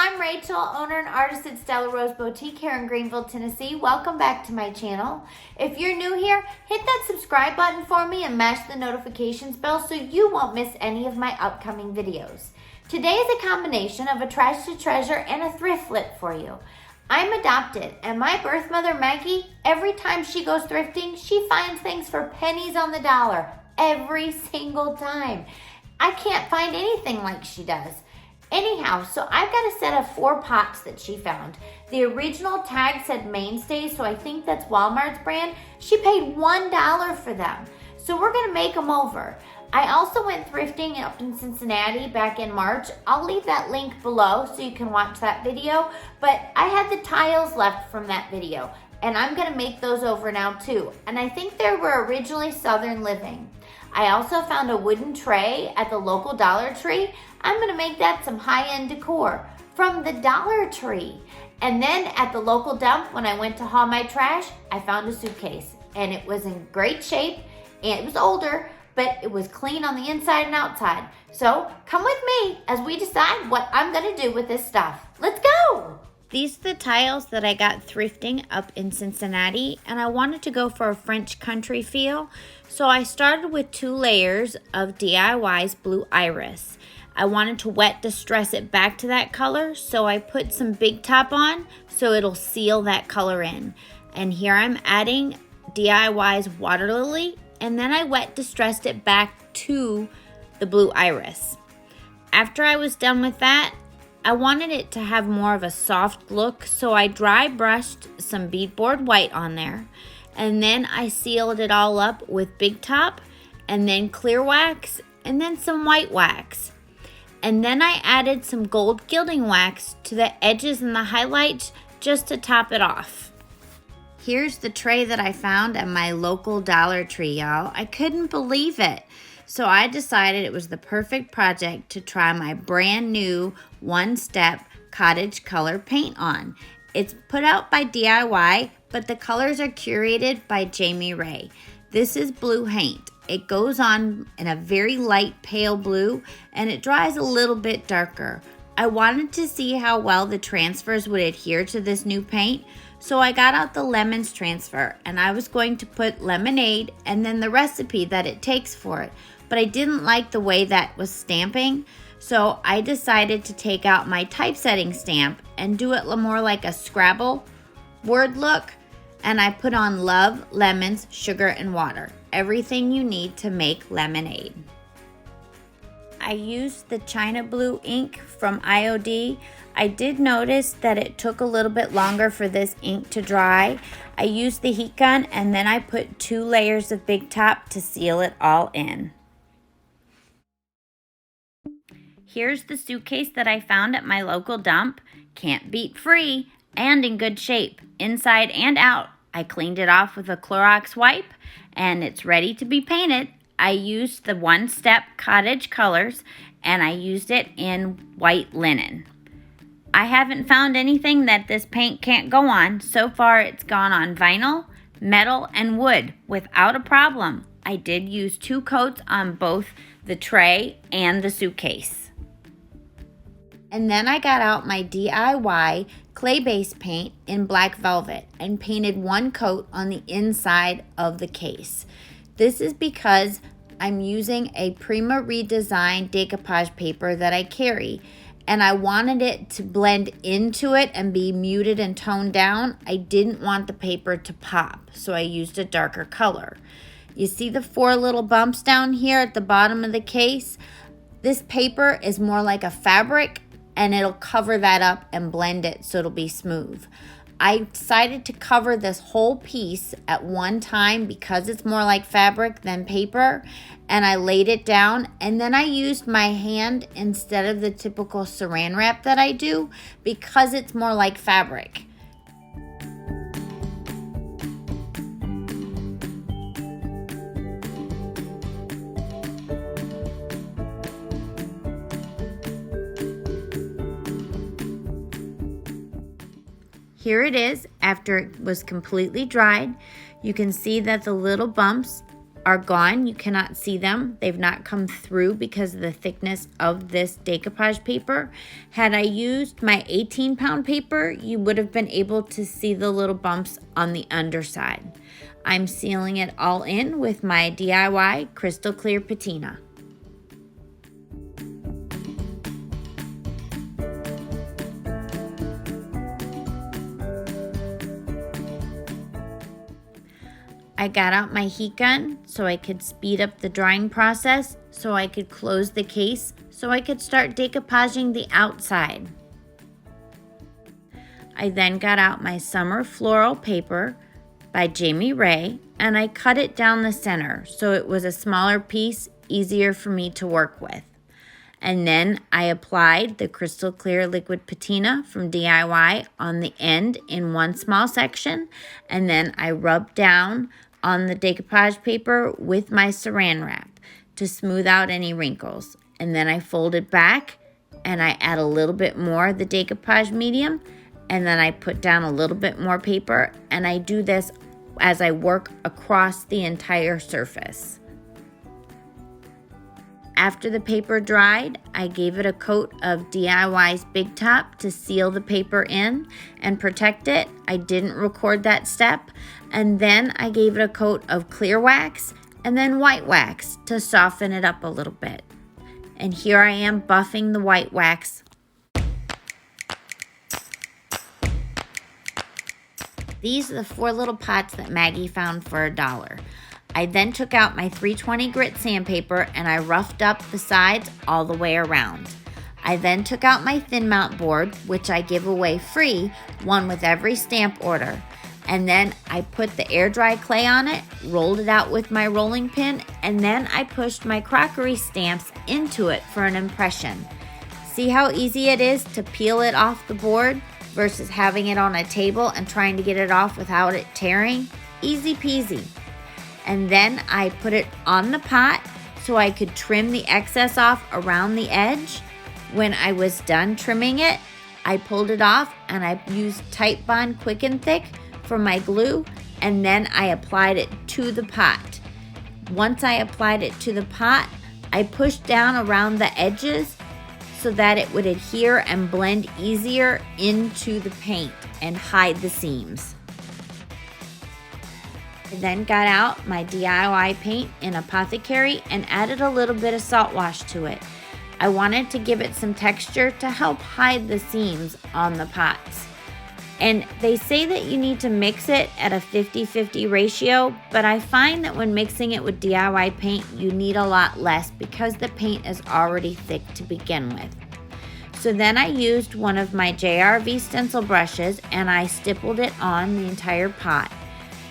I'm Rachel, owner and artist at Stella Rose Boutique here in Greenville, Tennessee. Welcome back to my channel. If you're new here, hit that subscribe button for me and mash the notifications bell so you won't miss any of my upcoming videos. Today is a combination of a trash to treasure and a thrift flip for you. I'm adopted, and my birth mother, Maggie, every time she goes thrifting, she finds things for pennies on the dollar every single time. I can't find anything like she does. Anyhow, so I've got a set of 4 pots that she found. The original tag said Mainstay, so I think that's Walmart's brand. She paid $1 for them. So we're gonna make them over. I also went thrifting up in Cincinnati back in March. I'll leave that link below so you can watch that video. But I had the tiles left from that video, and I'm gonna make those over now too. And I think they were originally Southern Living. I also found a wooden tray at the local Dollar Tree. I'm gonna make that some high-end decor from the Dollar Tree. And then at the local dump, when I went to haul my trash, I found a suitcase, and it was in great shape, and it was older, but it was clean on the inside and outside. So come with me as we decide what I'm gonna do with this stuff. Let's go! These are the tiles that I got thrifting up in Cincinnati, and I wanted to go for a French country feel. So I started with 2 layers of DIY's Blue Iris. I wanted to wet distress it back to that color, so I put some Big Top on so it'll seal that color in. And here I'm adding DIY's Water Lily, and then I wet distressed it back to the Blue Iris. After I was done with that, I wanted it to have more of a soft look, so I dry brushed some Bead Board white on there, and then I sealed it all up with Big Top, and then clear wax, and then some white wax. And then I added some gold gilding wax to the edges and the highlights just to top it off. Here's the tray that I found at my local Dollar Tree, y'all. I couldn't believe it. So I decided it was the perfect project to try my brand new one-step Cottage Color paint on. It's put out by DIY, but the colors are curated by Jamie Ray. This is blue paint. It goes on in a very light pale blue, and it dries a little bit darker. I wanted to see how well the transfers would adhere to this new paint, so I got out the lemons transfer, and I was going to put lemonade and then the recipe that it takes for it. But I didn't like the way that was stamping, so I decided to take out my typesetting stamp and do it more like a Scrabble word look, and I put on love, lemons, sugar, and water. Everything you need to make lemonade. I used the China Blue ink from IOD. I did notice that it took a little bit longer for this ink to dry. I used the heat gun, and then I put 2 layers of Big Top to seal it all in. Here's the suitcase that I found at my local dump. Can't beat free and in good shape, inside and out. I cleaned it off with a Clorox wipe, and it's ready to be painted. I used the one-step Cottage Colors, and I used it in white linen. I haven't found anything that this paint can't go on. So far, it's gone on vinyl, metal, and wood without a problem. I did use 2 coats on both the tray and the suitcase. And then I got out my DIY clay-based paint in black velvet and painted 1 coat on the inside of the case. This is because I'm using a Prima redesigned decoupage paper that I carry, and I wanted it to blend into it and be muted and toned down. I didn't want the paper to pop, so I used a darker color. You see the 4 little bumps down here at the bottom of the case? This paper is more like a fabric, and it'll cover that up and blend it so it'll be smooth. I decided to cover this whole piece at one time because it's more like fabric than paper, and I laid it down, and then I used my hand instead of the typical saran wrap that I do because it's more like fabric. Here it is after it was completely dried. You can see that the little bumps are gone. You cannot see them. They've not come through because of the thickness of this decoupage paper. Had I used my 18-pound paper, you would have been able to see the little bumps on the underside. I'm sealing it all in with my DIY crystal clear patina. I got out my heat gun so I could speed up the drying process, so I could close the case, so I could start decoupaging the outside. I then got out my summer floral paper by Jamie Ray, and I cut it down the center so it was a smaller piece, easier for me to work with. And then I applied the crystal clear liquid patina from DIY on the end in one small section, and then I rubbed down on the decoupage paper with my saran wrap to smooth out any wrinkles. And then I fold it back and I add a little bit more of the decoupage medium, and then I put down a little bit more paper, and I do this as I work across the entire surface. After the paper dried, I gave it a coat of DIY's Big Top to seal the paper in and protect it. I didn't record that step. And then I gave it a coat of clear wax and then white wax to soften it up a little bit. And here I am buffing the white wax. These are the 4 little pots that Maggie found for $1. I then took out my 320 grit sandpaper and I roughed up the sides all the way around. I then took out my thin mount board, which I give away free, one with every stamp order. And then I put the air dry clay on it, rolled it out with my rolling pin, and then I pushed my crockery stamps into it for an impression. See how easy it is to peel it off the board versus having it on a table and trying to get it off without it tearing? Easy peasy. And then I put it on the pot so I could trim the excess off around the edge. When I was done trimming it, I pulled it off and I used Titebond Quick and Thick for my glue, and then I applied it to the pot. Once I applied it to the pot, I pushed down around the edges so that it would adhere and blend easier into the paint and hide the seams. I then got out my DIY paint in Apothecary and added a little bit of salt wash to it. I wanted to give it some texture to help hide the seams on the pots. And they say that you need to mix it at a 50-50 ratio, but I find that when mixing it with DIY paint, you need a lot less because the paint is already thick to begin with. So then I used one of my JRV Stencil Brushes and I stippled it on the entire pot.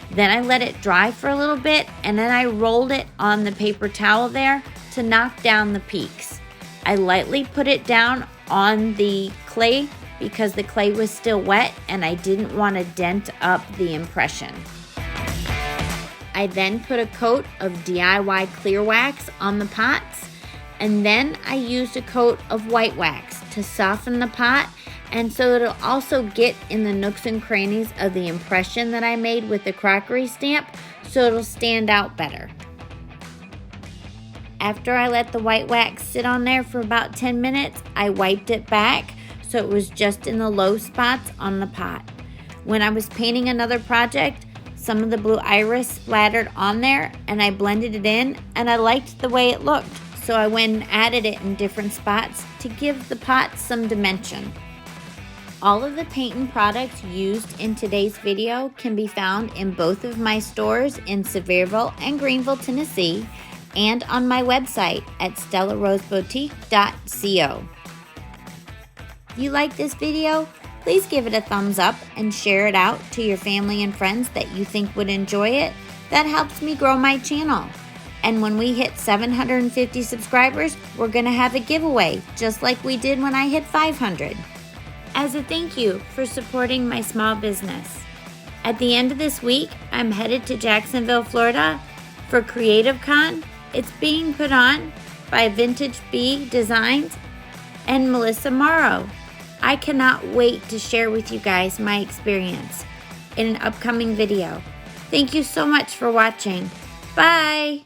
Then I let it dry for a little bit, and then I rolled it on the paper towel there to knock down the peaks. I lightly put it down on the clay because the clay was still wet and I didn't want to dent up the impression. I then put a coat of DIY clear wax on the pots, and then I used a coat of white wax to soften the pot, and so it'll also get in the nooks and crannies of the impression that I made with the crockery stamp, so it'll stand out better. After I let the white wax sit on there for about 10 minutes, I wiped it back so it was just in the low spots on the pot. When I was painting another project, some of the blue iris splattered on there and I blended it in, and I liked the way it looked, so I went and added it in different spots to give the pot some dimension. All of the paint and products used in today's video can be found in both of my stores in Sevierville and Greenville, Tennessee, and on my website at stellaroseboutique.co. If you like this video, please give it a thumbs up and share it out to your family and friends that you think would enjoy it. That helps me grow my channel. And when we hit 750 subscribers, we're going to have a giveaway, just like we did when I hit 500. As a thank you for supporting my small business. At the end of this week, I'm headed to Jacksonville, Florida for Creative Con. It's being put on by Vintage Bee Designs and Melissa Morrow. I cannot wait to share with you guys my experience in an upcoming video. Thank you so much for watching. Bye.